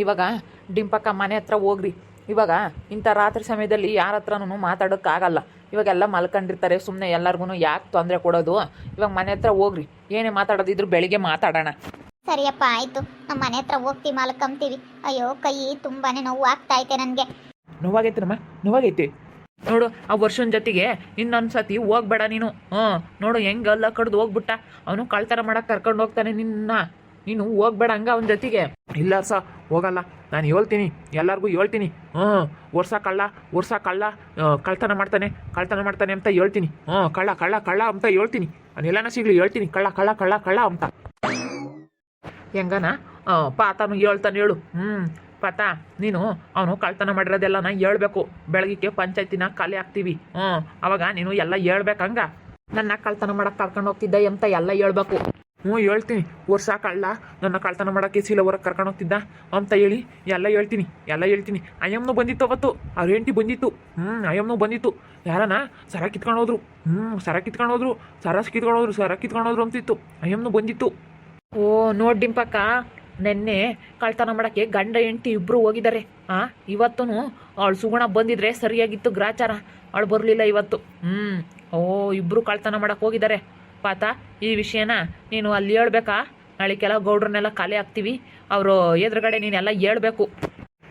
ಇವಾಗ ಡಿಂಪಕ್ಕ ಮನೆ ಹತ್ರ ಹೋಗ್ರಿ. ಇವಾಗ ಇಂಥ ರಾತ್ರಿ ಸಮಯದಲ್ಲಿ ಯಾರ ಹತ್ರನೂ ಮಾತಾಡೋಕ್ಕಾಗಲ್ಲ. ಇವಾಗೆಲ್ಲ ಮಲ್ಕೊಂಡಿರ್ತಾರೆ. ಸುಮ್ಮನೆ ಎಲ್ಲರಿಗೂ ಯಾಕೆ ತೊಂದರೆ ಕೊಡೋದು? ಇವಾಗ ಮನೆ ಹತ್ರ ಹೋಗ್ರಿ. ಏನೇ ಮಾತಾಡೋದಿದ್ರು ಬೆಳಿಗ್ಗೆ ಮಾತಾಡೋಣ. ಸರಿಯಪ್ಪ ಆಯಿತು, ನಮ್ಮ ಮನೆ ಹತ್ರ ಹೋಗ್ತೀವಿ, ಮಲ್ಕೊಂತೀವಿ. ಅಯ್ಯೋ ಕೈ ತುಂಬಾ ನೋವು ಆಗ್ತಾ ಐತೆ ನನಗೆ. ನೋವಾಗೈತೆ ನಮ್ಮ ನೋವಾಗೈತೆ. ನೋಡು ಆ ವರ್ಷನ ಜೊತೆಗೆ ಇನ್ನೊಂದ್ಸತಿ ಹೋಗ್ಬೇಡ ನೀನು. ನೋಡು ಹೆಂಗಲ್ಲ ಕಡ್ದು ಹೋಗ್ಬಿಟ್ಟ. ಅವನು ಕಳ್ತನ ಮಾಡಕ್ಕೆ ಕರ್ಕೊಂಡು ಹೋಗ್ತಾನೆ ನಿನ್ನ. ನೀನು ಹೋಗ್ಬೇಡ ಹಂಗ ಅವನ ಜೊತೆಗೆ. ಇಲ್ಲ ಹೋಗಲ್ಲ. ನಾನು ಹೇಳ್ತೀನಿ, ಎಲ್ಲರಿಗೂ ಹೇಳ್ತೀನಿ. ವರ್ಷ ಕಳ್ಳ ಕಳ್ತನ ಮಾಡ್ತಾನೆ ಅಂತ ಹೇಳ್ತೀನಿ. ಕಳ್ಳ ಅಂತ ಹೇಳ್ತೀನಿ. ನಾನೆಲ್ಲನ ಸಿಗ್ಲಿ ಹೇಳ್ತೀನಿ, ಕಳ್ಳ ಅಂತ. ಹೆಂಗನ ಪಾತನು ಹೇಳ್ತಾನೆ ಹೇಳು. ಪಾತ ನೀನು ಅವನು ಕಳ್ತನ ಮಾಡಿರೋದೆಲ್ಲನ ಹೇಳ್ಬೇಕು. ಬೆಳಗ್ಗೆ ಪಂಚಾಯತಿನ ಖಾಲಿ ಹಾಕ್ತೀವಿ. ಅವಾಗ ನೀನು ಎಲ್ಲ ಹೇಳ್ಬೇಕಂಗ. ನನ್ನ ಕಳ್ತನ ಮಾಡಕ್ಕೆ ಕರ್ಕೊಂಡು ಹೋಗ್ತಿದ್ದ ಅಂತ ಎಲ್ಲ ಹೇಳ್ಬೇಕು. ಹೇಳ್ತೀನಿ. ವರ್ಷ ಕಳ್ಳ ನನ್ನ ಕಳ್ತನ ಮಾಡೋಕ್ಕೆ ಹೊರಗೆ ಕರ್ಕೊಂಡು ಹೋಗ್ತಿದ್ದ ಅಂತ ಹೇಳಿ ಎಲ್ಲ ಹೇಳ್ತೀನಿ. ಅಯ್ಯಮ್ಮನೂ ಬಂದಿತ್ತು ಅವತ್ತು. ಅವ್ರ ಹೆಂಡತಿ ಬಂದಿತ್ತು. ಅಯ್ಯಮ್ಮನೂ ಬಂದಿತ್ತು. ಯಾರನ ಸರ ಕಿತ್ಕೊಂಡು ಹೋದ್ರು. ಸರ ಕಿತ್ಕೊಂಡು ಹೋದ್ರು ಅಂತಿತ್ತು. ಅಯ್ಯಮ್ಮನೂ ಬಂದಿತ್ತು. ಓ ನೋಡ್ಡಿಂಪಕ್ಕ, ನೆನ್ನೆ ಕಳ್ತನ ಮಾಡೋಕ್ಕೆ ಗಂಡ ಹೆಂಡತಿ ಇಬ್ಬರು ಹೋಗಿದ್ದಾರೆ. ಇವತ್ತು ಅವಳು ಸುಗುಣ ಬಂದಿದ್ರೆ ಸರಿಯಾಗಿತ್ತು ಗ್ರಾಚಾರ. ಅವಳು ಬರಲಿಲ್ಲ ಇವತ್ತು. ಇಬ್ಬರು ಕಳ್ತನ ಮಾಡೋಕ್ಕೆ ಹೋಗಿದ್ದಾರೆ. ಪಾತ ಈ ವಿಷಯನ ನೀನು ಅಲ್ಲಿ ಹೇಳ್ಬೇಕಾ? ನಾಳೆಗೆಲ್ಲ ಗೌಡ್ರನ್ನೆಲ್ಲ ಖಾಲಿ ಹಾಕ್ತೀವಿ. ಅವರು ಎದುರುಗಡೆ ನೀನೆಲ್ಲ ಹೇಳ್ಬೇಕು.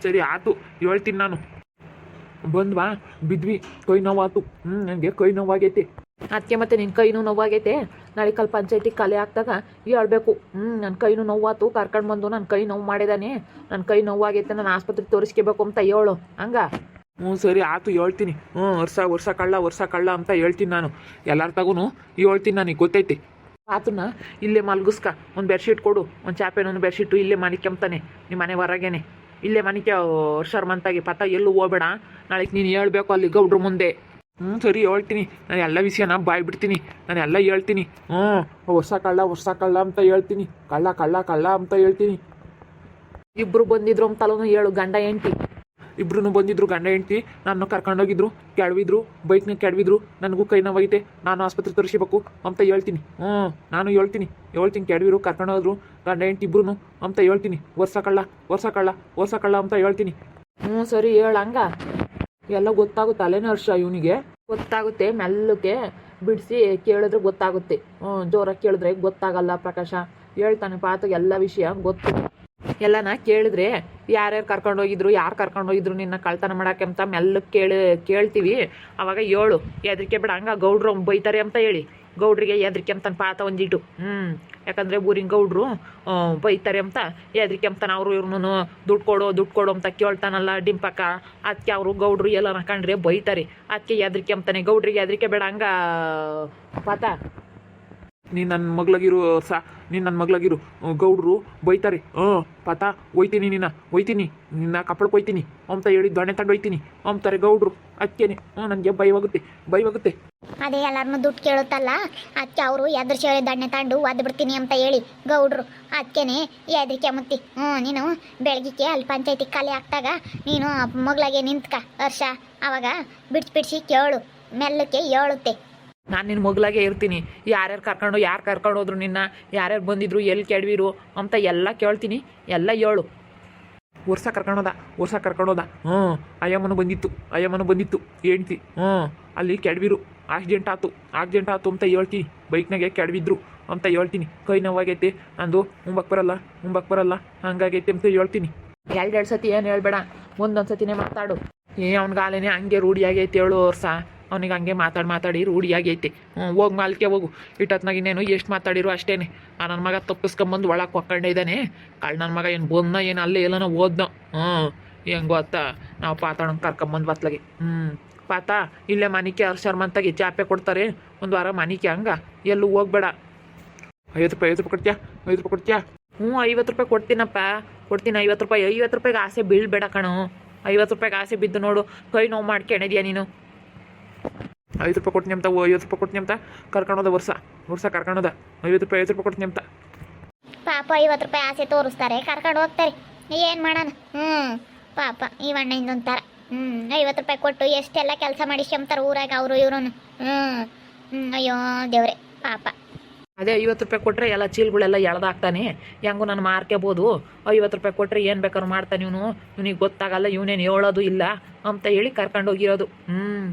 ಸರಿ ಆಯ್ತು, ಹೇಳ್ತೀನಿ ನಾನು. ಬಂದ್ವಾ ಬಿದ್ವಿ, ಕೈ ನೋವಾಯ್ತು. ನನಗೆ ಕೈ ನೋವಾಗೈತೆ. ಅದಕ್ಕೆ ಮತ್ತೆ ನಿನ್ನ ಕೈನೂ ನೋವಾಗೈತೆ. ನಾಳೆ ಕಲ್ ಪಂಚಾಯತಿಗೆ ಖಾಲಿ ಹಾಕ್ದಾಗ ಹೇಳ್ಬೇಕು. ನನ್ನ ಕೈನೂ ನೋವಾತು, ಕರ್ಕೊಂಡು ಬಂದು ನನ್ನ ಕೈ ನೋವು ಮಾಡಿದಾನೆ, ನನ್ನ ಕೈ ನೋವಾಗೈತೆ, ನಾನು ಆಸ್ಪತ್ರೆಗೆ ತೋರಿಸ್ಕೋಬೇಕು ಅಂತ ಹೇಳು. ಹಂಗ ಸರಿ ಆಯ್ತು, ಹೇಳ್ತೀನಿ. ವರ್ಷ ಕಳ್ಳ ಅಂತ ಹೇಳ್ತೀನಿ ನಾನು. ಎಲ್ಲರ ತಗೂ ಹೇಳ್ತೀನಿ, ನನಗೆ ಗೊತ್ತೈತಿ. ಆತನ ಇಲ್ಲೇ ಮಲ್ಗಿಸ್ಕ. ಒಂದು ಬೆಡ್ಶೀಟ್ ಕೊಡು, ಒಂದು ಚಾಪೆನ ಬೆಡ್ಶೀಟು ಇಲ್ಲೇ ಮನಿಕೆಂತಾನೆ ನಿಮ್ಮ ಮನೆ ಹೊರಗೇನೆ. ಇಲ್ಲೇ ಮನಿಕೆ ಶರ್ಮಂತಾಗಿ. ಪತ ಎಲ್ಲೂ ಹೋಗ್ಬೇಡ. ನಾಳೆಗೆ ನೀನು ಹೇಳ್ಬೇಕು ಅಲ್ಲಿ ಗೌಡ್ರ ಮುಂದೆ. ಸರಿ ಹೇಳ್ತೀನಿ. ನಾನು ಎಲ್ಲ ವಿಷಯನ ಬಾಯ್ ಬಿಡ್ತೀನಿ. ನಾನು ಎಲ್ಲ ಹೇಳ್ತೀನಿ. ವರ್ಷ ಕಳ್ಳ ಅಂತ ಹೇಳ್ತೀನಿ. ಕಳ್ಳ ಅಂತ ಹೇಳ್ತೀನಿ. ಇಬ್ಬರು ಬಂದಿದ್ರು ಅಂತಲೂ ಹೇಳು. ಗಂಡ ಹೆಂಡತಿ ಇಬ್ರು ಬಂದಿದ್ರು. ಗಂಡ ಹೆಂಡತಿ ನಾನು ಕರ್ಕೊಂಡೋಗಿದ್ರು, ಕೆಡವಿದ್ರು, ಬೈಕ್ನ ಕೆಡವಿದ್ರು. ನನಗೂ ಕೈ ನೋವಾಗೈತೆ, ನಾನು ಆಸ್ಪತ್ರೆ ತೋರಿಸ್ಬೇಕು ಅಂತ ಹೇಳ್ತೀನಿ. ನಾನು ಹೇಳ್ತೀನಿ. ಕೆಡವಿರು, ಕರ್ಕೊಂಡೋದ್ರು ಗಂಡ ಹೆಂಡತಿ ಇಬ್ರು ಅಂತ ಹೇಳ್ತೀನಿ. ವರ್ಷ ಕಳ್ಳ ಅಂತ ಹೇಳ್ತೀನಿ. ಸರಿ ಹೇಳಂಗ. ಎಲ್ಲ ಗೊತ್ತಾಗುತ್ತೆ. ಅಲ್ಲೇನೇ ಹರ್ಷ ಇವನಿಗೆ ಗೊತ್ತಾಗುತ್ತೆ. ಮೆಲ್ಲಕ್ಕೆ ಬಿಡಿಸಿ ಕೇಳಿದ್ರೆ ಗೊತ್ತಾಗುತ್ತೆ. ಜೋರಾಗಿ ಕೇಳಿದ್ರೆ ಗೊತ್ತಾಗಲ್ಲ. ಪ್ರಕಾಶ ಹೇಳ್ತಾನೆ ಪಾತಗೆ ಎಲ್ಲ ವಿಷಯ ಗೊತ್ತು. ಎಲ್ಲನ ಕೇಳಿದ್ರೆ ಯಾರ್ಯಾರು ಕರ್ಕೊಂಡೋಗಿದ್ರು, ಯಾರು ಕರ್ಕೊಂಡೋಗಿದ್ರು ನಿನ್ನ ಕಳ್ತನ ಮಾಡೋಕ್ಕೆ ಅಂತ ಮೆಲ್ಲಕ್ಕೆ ಕೇಳ್ತೀವಿ. ಅವಾಗ ಹೇಳು, ಹೆದರಿಕೆ ಬೇಡ. ಹಂಗ ಗೌಡ್ರು ಬೈತಾರೆ ಅಂತ ಹೇಳಿ. ಗೌಡ್ರಿಗೆ ಹೆದರಿಕೆ ಅಂತಾನೆ ಪಾತ ಒಂದಿಟ್ಟು. ಯಾಕಂದರೆ ಊರಿನ ಗೌಡ್ರು ಬೈತಾರೆ ಅಂತ ಹೆದರಿಕೆ ಅಂತಾನೆ. ಅವರು ಇವ್ರನ್ನೂ ದುಡ್ಡು ಕೊಡು ಅಂತ ಕೇಳ್ತಾನಲ್ಲ ಡಿಂಪಕ್ಕ. ಅದಕ್ಕೆ ಅವರು ಗೌಡ್ರು ಎಲ್ಲ ಕಂಡ್ರೆ ಬೈತಾರೆ. ಅದಕ್ಕೆ ಹೆದರಿಕೆ ಅಂತಾನೆ. ಗೌಡ್ರಿಗೆ ಹೆದರಿಕೆ ಬೇಡ ಹಂಗ ಪಾತ. ನೀನು ನನ್ನ ಮಗ್ಲಾಗಿರು. ಗೌಡ್ರು ಬೈತಾರೆ. ಪಾತ ಒಯ್ತೀನಿ ನಿನ್ನ ಕಪ್ಪಳಕ್ಕೆ ಒಯ್ತೀನಿ ಅಂತ ಹೇಳಿ ದೊಣ್ಣೆ ತಂಡು ಒಯ್ತೀನಿ ಅಂತಾರೆ ಗೌಡ್ರು. ಅದಕ್ಕೇನೆ ನನಗೆ ಭಯವಾಗುತ್ತೆ. ಅದೇ ಎಲ್ಲಾರನ್ನೂ ದುಡ್ಡು ಕೇಳುತ್ತಲ್ಲ, ಅದಕ್ಕೆ ಅವರು ಎದುರಿಸಿ ದಣ್ಣೆ ತಂಡು ಒದ್ದು ಬಿಡ್ತೀನಿ ಅಂತ ಹೇಳಿ ಗೌಡ್ರು. ಅದಕ್ಕೇನೆ ಹೆದರಿಕೆ ಮುತ್ತಿ. ನೀನು ಬೆಳಗ್ಗೆ ಅಲ್ಲಿ ಪಂಚಾಯತಿ ಖಾಲಿ ಹಾಕ್ದಾಗ ನೀನು ಮಗ್ಲಾಗೆ ನಿಂತ್ಕ ಹರ್ಷ. ಅವಾಗ ಬಿಡಿಸಿ ಕೇಳು, ಮೆಲ್ಲಕ್ಕೆ ಹೇಳುತ್ತೆ. ನಾನು ನಿನ್ನ ಮಗ್ಲಾಗೆ ಇರ್ತೀನಿ. ಯಾರು ಕರ್ಕೊಂಡು ಹೋದ್ರು ನಿನ್ನ, ಯಾರ್ಯಾರು ಬಂದಿದ್ರು, ಎಲ್ಲಿ ಕೆಡವಿರು ಅಂತ ಎಲ್ಲ ಕೇಳ್ತೀನಿ. ಎಲ್ಲ ಹೇಳು. ವರ್ಷ ಕರ್ಕೊಂಡೋದ. ಅಯ್ಯಮ್ಮನು ಬಂದಿತ್ತು ಹೆಂಡ್ತಿ. ಅಲ್ಲಿ ಕೆಡವಿರು, ಆಕ್ಸಿಡೆಂಟ್ ಆತು ಅಂತ ಹೇಳ್ತೀನಿ. ಬೈಕ್ನಾಗೆ ಕೆಡವಿದ್ರು ಅಂತ ಹೇಳ್ತೀನಿ. ಕೈ ನೋವಾಗೈತೆ ನಂದು, ಮುಂಬಕ್ಕೆ ಬರಲ್ಲ ಹಂಗಾಗೈತೆ ಅಂತ ಹೇಳ್ತೀನಿ. ಎರಡು ಸತಿ ಏನು ಹೇಳ್ಬೇಡ, ಒಂದೊಂದು ಸತಿನೇ ಮಾತಾಡು. ಅವ್ನಿಗಾಲೇನೆ ಹಂಗೆ ರೂಢಿಯಾಗೈತೆ ಹೇಳು ವರ್ಷ. ಅವನಿಗೆ ಹಂಗೆ ಮಾತಾಡಿ ರೂಢಿಯಾಗೈತೆ. ಹೋಗಿ ಮಾಲ್ಕೆ ಹೋಗು. ಇಟ್ಟತ್ನಾಗ ಇನ್ನೇನು ಎಷ್ಟು ಮಾತಾಡಿರು ಅಷ್ಟೇ. ನನ್ನ ಮಗ ತಪ್ಪಿಸ್ಕೊಂಬಂದು ಒಳಗೆ ಒಕ್ಕಂಡೆ ಇದ್ದಾನೆ. ನನ್ನ ಮಗ ಏನು ಬಂದ ಏನು ಅಲ್ಲೇ ಎಲ್ಲನೋ ಓದ್ನೋ. ಹೆಂಗೆ ಗೊತ್ತಾ, ನಾವು ಪಾತಾಡೋಣ ಕರ್ಕೊಂಬಂದು ಬತ್ಲಾಗೆ. ಪಾತ ಇಲ್ಲೇ ಮನಿಕೆ ಶರ್ಮಂತಾಗಿ ಚಾಪೆ ಕೊಡ್ತಾರೆ. ಒಂದು ವಾರ ಮನಿಕೆ ಹಂಗ ಎಲ್ಲೂ ಹೋಗ್ಬೇಡ. 50 ರೂಪಾಯಿ ಕೊಡ್ತೀಯಾ? 50 ರೂಪಾಯಿ ಕೊಡ್ತೀನಪ್ಪ. 50 ರೂಪಾಯಿ. 50 ರೂಪಾಯಿಗೆ ಆಸೆ ಬೀಳ್ಬೇಡ ಕಣೋ. 50 ರೂಪಾಯಿಗೆ ಆಸೆ ಬಿದ್ದು ನೋಡು, ಕೈ ನೋವು ಮಾಡ್ಕೊಂಡಿದ್ಯಾ ನೀನು. 50 ರೂಪಾಯಿ ಕೊಡ್ತೀನಿ ಅಂತ ಕರ್ಕೊಂಡೋದ. ವರ್ಷ ಕರ್ಕೊಂಡೋದ. 50 ರೂಪಾಯಿ ಕೊಡ್ತೀನಿ ಅಂತ. ಪಾಪ 50 ರೂಪಾಯಿ ಆಸೆ ತೋರಿಸ್ತಾರೆ, ಕರ್ಕೊಂಡು ಹೋಗ್ತಾರೆ. ಏನು ಮಾಡೋಣ? ಪಾಪ ಈ ಅಣ್ಣ ಇನ್ನೊಂಥರ. 50 ರೂಪಾಯಿ ಕೊಟ್ಟು ಎಷ್ಟೆಲ್ಲ ಕೆಲಸ ಮಾಡಿಸ್ಕೊಂತಾರೆ ಊರಾಗ ಅವರು ಇವ್ರು. ಅಯ್ಯೋ ದೇವ್ರೆ ಪಾಪ. ಅದೇ 50 ರೂಪಾಯಿ ಕೊಟ್ಟರೆ ಎಲ್ಲ ಚೀಲಗಳೆಲ್ಲ ಎಳ್ದಾಕ್ತಾನೆ, ಹೆಂಗೂ ನಾನು ಮಾರ್ಕೋಬೋದು. 50 ರೂಪಾಯಿ ಕೊಟ್ಟರೆ ಏನು ಬೇಕಾದ್ರು ಮಾಡ್ತಾನೆ ಇವನು, ಇವನಿಗೆ ಗೊತ್ತಾಗಲ್ಲ, ಇವನೇನು ಹೇಳೋದು ಇಲ್ಲ ಅಂತ ಹೇಳಿ ಕರ್ಕೊಂಡೋಗಿರೋದು.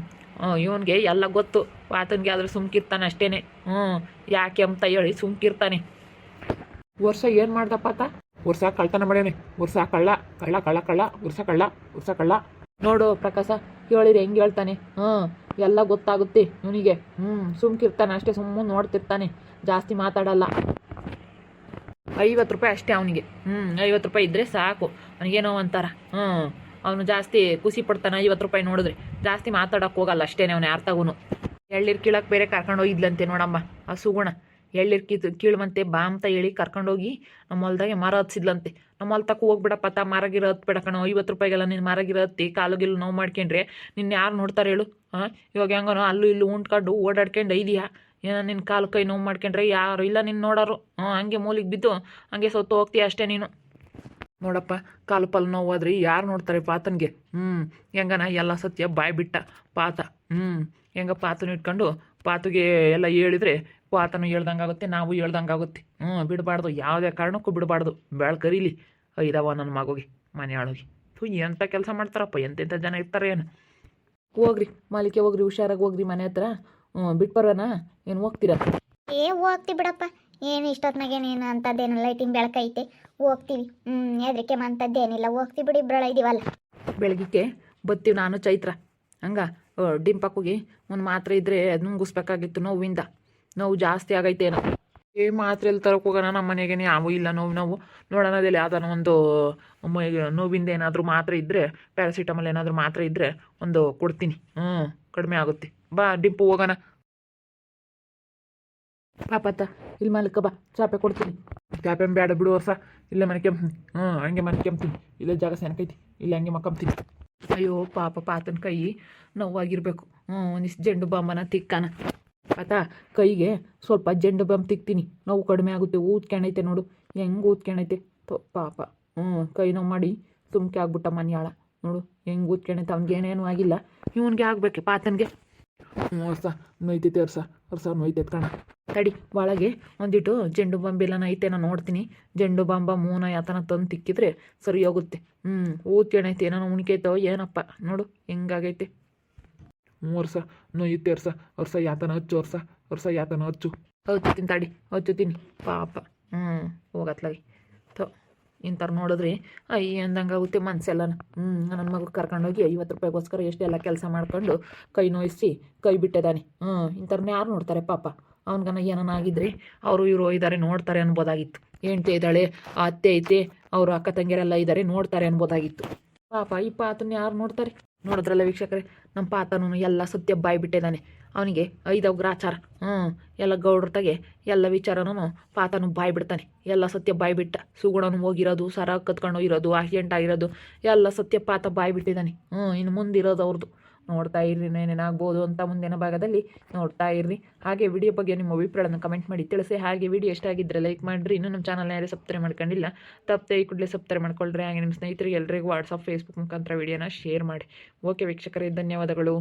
ಇವನಿಗೆ ಎಲ್ಲ ಗೊತ್ತು, ಆತನಿಗೆ ಆದ್ರೆ ಸುಮ್ಕಿರ್ತಾನೆ ಅಷ್ಟೇ. ಯಾಕೆ ಅಂತ ಹೇಳಿ ಸುಮ್ಕಿರ್ತಾನೆ. ವರ್ಷ ಏನು ಮಾಡ್ದಪ್ಪ ಆತ? ವರ್ಷ ಕಳ್ತನ ಮಾಡ್ಯಾನೆ, ವರ್ಷ ಕಳ್ಳ ಕಳ್ಳ ಕಳ್ಳ ಕಳ್ಳ ವರ್ಷ ಕಳ್ಳ ವರ್ಷ ಕಳ್ಳ. ನೋಡು ಪ್ರಕಾಶ, ಹೇಳಿದ್ರೆ ಹೆಂಗೆ ಹೇಳ್ತಾನೆ. ಎಲ್ಲ ಗೊತ್ತಾಗುತ್ತೆ ಇವನಿಗೆ. ಸುಮ್ಕಿರ್ತಾನೆ ಅಷ್ಟೇ, ಸುಮ್ಮನೆ ನೋಡ್ತಿರ್ತಾನೆ, ಜಾಸ್ತಿ ಮಾತಾಡಲ್ಲ. 50 ರೂಪಾಯಿ ಅಷ್ಟೇ ಅವನಿಗೆ. 50 ರೂಪಾಯಿ ಇದ್ದರೆ ಸಾಕು ಅವನಿಗೇನೋ ಒಂಥರ. ಅವನು ಜಾಸ್ತಿ ಖುಷಿ ಪಡ್ತಾನೆ 50 ರೂಪಾಯಿ ನೋಡಿದ್ರೆ, ಜಾಸ್ತಿ ಮಾತಾಡೋಕೆ ಹೋಗಲ್ಲ ಅಷ್ಟೇ ಅವನು ಯಾರ್ತಾಗೂ. ಎಳ್ನೀರು ಕೀಳಕ್ಕೆ ಬೇರೆ ಕರ್ಕೊಂಡು ಹೋಗಿದ್ಲಂತೆ ನೋಡಮ್ಮ ಆ ಸುಗುಣ. ಎಳ್ನೀರು ಕೀಳುವಂತೆ ಬಾ ಅಂತ ಹೇಳಿ ಕರ್ಕೊಂಡೋಗಿ ನಮ್ಮ ಹೊಲ್ದಾಗೆ ಮರ ಹತ್ಸಿದ್ಲಂತೆ. ನಮ್ಮ ಹೊಲ್ತಕ್ಕೆ ಹೋಗ್ಬಿಡಪ್ಪ ಮರಗಿರೋ ಹತ್ಬೇಡ ಕಣೋ, 50 ರೂಪಾಯಿಗೆಲ್ಲ ನೀನು ಮರಗಿರೋ ಹತ್ತಿ ಕಾಲುಗಿಲು ನೋವು ಮಾಡ್ಕೊಂಡ್ರೆ ನಿನ್ನ ಯಾರು ನೋಡ್ತಾರೆ ಹೇಳು? ಇವಾಗ ಹೆಂಗನೋ ಅಲ್ಲೂ ಇಲ್ಲೂ ಉಂಡ್ಕೊಂಡು ಓಡಾಡ್ಕೊಂಡು ಇದೆಯಾ, ಏನೋ ನಿನ್ನ ಕಾಲು ಕೈ ನೋವು ಮಾಡ್ಕೊಂಡ್ರೆ ಯಾರು ಇಲ್ಲ ನಿನ್ನ ನೋಡೋರು. ಹಂಗೆ ಮೂಲಿಗೆ ಬಿದ್ದು ಹಂಗೆ ಸೊತ್ತು ಹೋಗ್ತೀಯ ಅಷ್ಟೇ ನೀನು. ನೋಡಪ್ಪ, ಕಾಲು ಪಾಲು ನೋವಾದ್ರಿ ಯಾರು ನೋಡ್ತಾರೆ ಪಾತನಿಗೆ? ಹೆಂಗನ ಎಲ್ಲ ಸತ್ಯ ಬಾಯ್ ಬಿಟ್ಟ ಪಾತ. ಹೆಂಗ ಪಾತನ ಇಟ್ಕೊಂಡು ಪಾತುಗೆ ಎಲ್ಲ ಹೇಳಿದ್ರೆ ಪಾತನು ಹೇಳ್ದಂಗಾಗುತ್ತೆ, ನಾವು ಹೇಳ್ದಂಗಾಗುತ್ತೆ. ಬಿಡಬಾರ್ದು, ಯಾವುದೇ ಕಾರಣಕ್ಕೂ ಬಿಡಬಾರ್ದು. ಬೆಳೆ ಕರೀಲಿ ಐದವ ನನ್ನ ಮಗುಗೆ ಮನೆಯೊಳಗೆ. ಎಂಥ ಕೆಲಸ ಮಾಡ್ತಾರಪ್ಪ, ಎಂತೆಂಥ ಜನ ಇರ್ತಾರೆ ಏನು. ಹೋಗ್ರಿ ಮಾಲಿಕೆ, ಹೋಗ್ರಿ ಹುಷಾರಾಗಿ ಹೋಗ್ರಿ ಮನೆ ಹತ್ರ. ಬಿಟ್ಟು ಬರೋಣ ಏನು ಹೋಗ್ತೀರಾ? ಹೋಗ್ತೀವಿ ಬಿಡಪ್ಪ, ಏನು ಇಷ್ಟೊತ್ನಾಗೆ ನೀನು ಅಂಥದ್ದೇನು ಲೈಟಿಂಗ್ ಬೆಳಕೈತೆ, ಹೋಗ್ತೀವಿ. ಹೆದರಿಕೆ ಅಂಥದ್ದೇನಿಲ್ಲ, ಹೋಗ್ತೀವಿ ಬಿಡಿ, ಇಬ್ಬರಳ ಇದೀವಲ್ಲ. ಬೆಳಗ್ಗೆ ಬತ್ತೀವಿ ನಾನು ಚೈತ್ರ. ಹಂಗ ಡಿಂಪಕ್ಕೋಗಿ ಒಂದು ಮಾತ್ರೆ ಇದ್ದರೆ ಅದು ನುಂಗಿಸ್ಬೇಕಾಗಿತ್ತು, ನೋವು ಜಾಸ್ತಿ ಆಗೈತೆ ಏನೋ. ಮಾತ್ರೆ ಎಲ್ಲಿ ತರಕ್ಕೆ ಹೋಗೋಣ, ನಮ್ಮ ಮನೆಗೆ ಯಾವ ಇಲ್ಲ ನೋವು ನೋಡೋಣ. ಅದಲ್ಲಿ ಯಾವ್ದಾನ ಒಂದು ನೋವಿಂದ ಏನಾದರೂ ಮಾತ್ರೆ ಇದ್ದರೆ, ಪ್ಯಾರಾಸಿಟಮಲ್ ಏನಾದರೂ ಮಾತ್ರೆ ಇದ್ದರೆ ಒಂದು ಕೊಡ್ತೀನಿ. ಕಡಿಮೆ ಆಗುತ್ತೆ. ಬಾ ಡಿಂಪು ಹೋಗೋಣ. ಪಾಪತ್ತ ಇಲ್ಲಿ ಮಲ್ಕ ಬಾ, ಚಾಪೆ ಕೊಡ್ತೀನಿ. ಚಾಪೆ ಬೇಡ ಬಿಡು ವರ್ಷ, ಇಲ್ಲೇ ಮನ್ಕೊಂತೀನಿ. ಹಂಗೆ ಮನ್ಕೊಂತೀನಿ, ಇಲ್ಲೇ ಜಾಗ ಸೆನಕೈತಿ, ಇಲ್ಲೇ ಹಂಗೆ ಮಕ್ಕಂತೀನಿ. ಅಯ್ಯೋ ಪಾಪ ಪಾತನ ಕೈ ನೋವಾಗಿರ್ಬೇಕು. ಒಂದಿಷ್ಟು ಜೆಂಡು ಬಾಂಬನ ತಿಕ್ಕಾನ. ಆತ ಕೈಗೆ ಸ್ವಲ್ಪ ಜೆಂಡು ಬಾಂಬ್ ತಿಕ್ತೀನಿ, ನೋವು ಕಡಿಮೆ ಆಗುತ್ತೆ. ಊದ್ಕೊಂಡೈತೆ ನೋಡು ಹೆಂಗೆ ಊದ್ಕೊಂಡೈತೆ ಪಾಪ. ಕೈ ನೋವು ಮಾಡಿ ಸುಮ್ಕೆ ಆಗ್ಬಿಟ್ಟ ಮನ್ಯಾಳ. ನೋಡು ಹೆಂಗೆ ಊದ್ಕೊಂಡೈತೆ. ಅವ್ನಿಗೆ ಏನೇನು ಆಗಿಲ್ಲ, ಇವನಿಗೆ ಆಗ್ಬೇಕು ಪಾತನಿಗೆ. ವರ್ಷ ನೋಯ್ತೈತೆ, ವರ್ಷ ನೋಯ್ತೈತೆ ಕಣ. ತಡಿ ಒಳಗೆ ಒಂದಿಟ್ಟು ಜೆಂಡು ಬಾಂಬೆಲ್ಲನ ಐತೆ, ನಾನು ನೋಡ್ತೀನಿ. ಜೆಂಡು ಬಾಂಬ ಮೂನ ಯಾತನ ತಂದು ತಿಕ್ಕಿದ್ರೆ ಸರಿ ಹೋಗುತ್ತೆ. ಊದ್ಕೊಂಡೈತೆ, ಏನೋ ಉಣ್ಕೈತೋ ಏನಪ್ಪ, ನೋಡು ಹೆಂಗಾಗೈತೆ. ವರ್ಷ ನೋಯುತ್ತೆ, ವರ್ಷ ಯಾತನ ಹಚ್ಚು, ವರ್ಷ ಯಾತನ ಹಚ್ಚು. ಹಚ್ಚುತ್ತೀನಿ ತಡಿ, ಹಚ್ಚುತ್ತೀನಿ ಪಾಪ. ಹೋಗತ್ಲಾಗಿ ಇಂಥವ್ರು ನೋಡಿದ್ರಿ ಅಯ್ಯ ಅಂದಂಗಾಗುತ್ತೆ ಮನ್ಸೆಲ್ಲನ. ನನ್ನ ಮಗು ಕರ್ಕೊಂಡೋಗಿ 50 ರೂಪಾಯಿಗೋಸ್ಕರ ಎಷ್ಟೆಲ್ಲ ಕೆಲಸ ಮಾಡ್ಕೊಂಡು ಕೈ ನೋಯಿಸಿ ಕೈ ಬಿಟ್ಟಿದ್ದಾನೆ. ಇಂಥವ್ರನ್ನ ಯಾರು ನೋಡ್ತಾರೆ ಪಾಪ. ಅವ್ನಿಗನ ಏನಾಗಿದ್ರೆ ಅವರು ಇವರು ಇದ್ದಾರೆ ನೋಡ್ತಾರೆ ಅನ್ಬೋದಾಗಿತ್ತು. ಹೆಂಡ್ತಿ ಇದ್ದಾಳೆ, ಅತ್ತೆ ಐತೆ, ಅವರು ಅಕ್ಕ ತಂಗಿಯರೆಲ್ಲ ಇದ್ದಾರೆ ನೋಡ್ತಾರೆ ಅನ್ಬೋದಾಗಿತ್ತು. ಪಾಪ ಈ ಪಾತನ ಯಾರು ನೋಡ್ತಾರೆ? ನೋಡಿದ್ರಲ್ಲ ವೀಕ್ಷಕರೇ, ನಮ್ಮ ಪಾತನೂ ಎಲ್ಲ ಸತ್ಯ ಬಾಯಿ ಬಿಟ್ಟಿದ್ದಾನೆ. ಅವನಿಗೆ 5 ಗ್ರಾಚಾರ. ಎಲ್ಲ ಗೌಡ್ರತಾಗೆ ಎಲ್ಲ ವಿಚಾರನೂ ಪಾತನು ಬಾಯಿ ಬಿಡ್ತಾನೆ. ಎಲ್ಲ ಸತ್ಯ ಬಾಯಿ ಬಿಟ್ಟ. ಸುಗುಣನು ಹೋಗಿರೋದು, ಸರ ಕತ್ಕೊಂಡು ಇರೋದು, ಆಕ್ಸಿಡೆಂಟ್ ಆಗಿರೋದು ಎಲ್ಲ ಸತ್ಯ ಪಾತ ಬಾಯಿ ಬಿಟ್ಟಿದ್ದಾನೆ. ಇನ್ನು ಮುಂದಿರೋದು ಅವ್ರದ್ದು. ನೋಡ್ತಾ ಇರ್ರಿ ಏನೇನಾಗ್ಬೋದು ಅಂತ ಮುಂದಿನ ಭಾಗದಲ್ಲಿ ನೋಡ್ತಾ ಇರ್ರಿ. ಹಾಗೆ ವಿಡಿಯೋ ಬಗ್ಗೆ ನಿಮ್ಮ ಅಭಿಪ್ರಾಯವನ್ನು ಕಮೆಂಟ್ ಮಾಡಿ ತಿಳಿಸಿ. ಹಾಗೆ ವಿಡಿಯೋ ಇಷ್ಟ ಆಗಿದ್ದರೆ ಲೈಕ್ ಮಾಡಿರಿ. ಇನ್ನೂ ನಮ್ಮ ಚಾನಲ್ನ ಯಾರೇ ಸಬ್ಸ್ಕ್ರೈಬ್ ಮಾಡ್ಕೊಂಡಿಲ್ಲ ತಪ್ಪದೆ ಈ ಕೂಡಲೇ ಸಬ್ಸ್ಕ್ರೈಬ್ ಮಾಡ್ಕೊಳ್ರಿ. ಹಾಗೆ ನಿಮ್ಮ ಸ್ನೇಹಿತರಿಗೆ ಎಲ್ಲರಿಗೂ ವಾಟ್ಸಪ್ ಫೇಸ್ಬುಕ್ ಮುಖಾಂತರ ವಿಡಿಯೋನ ಶೇರ್ ಮಾಡಿ. ಓಕೆ ವೀಕ್ಷಕರೇ, ಧನ್ಯವಾದಗಳು.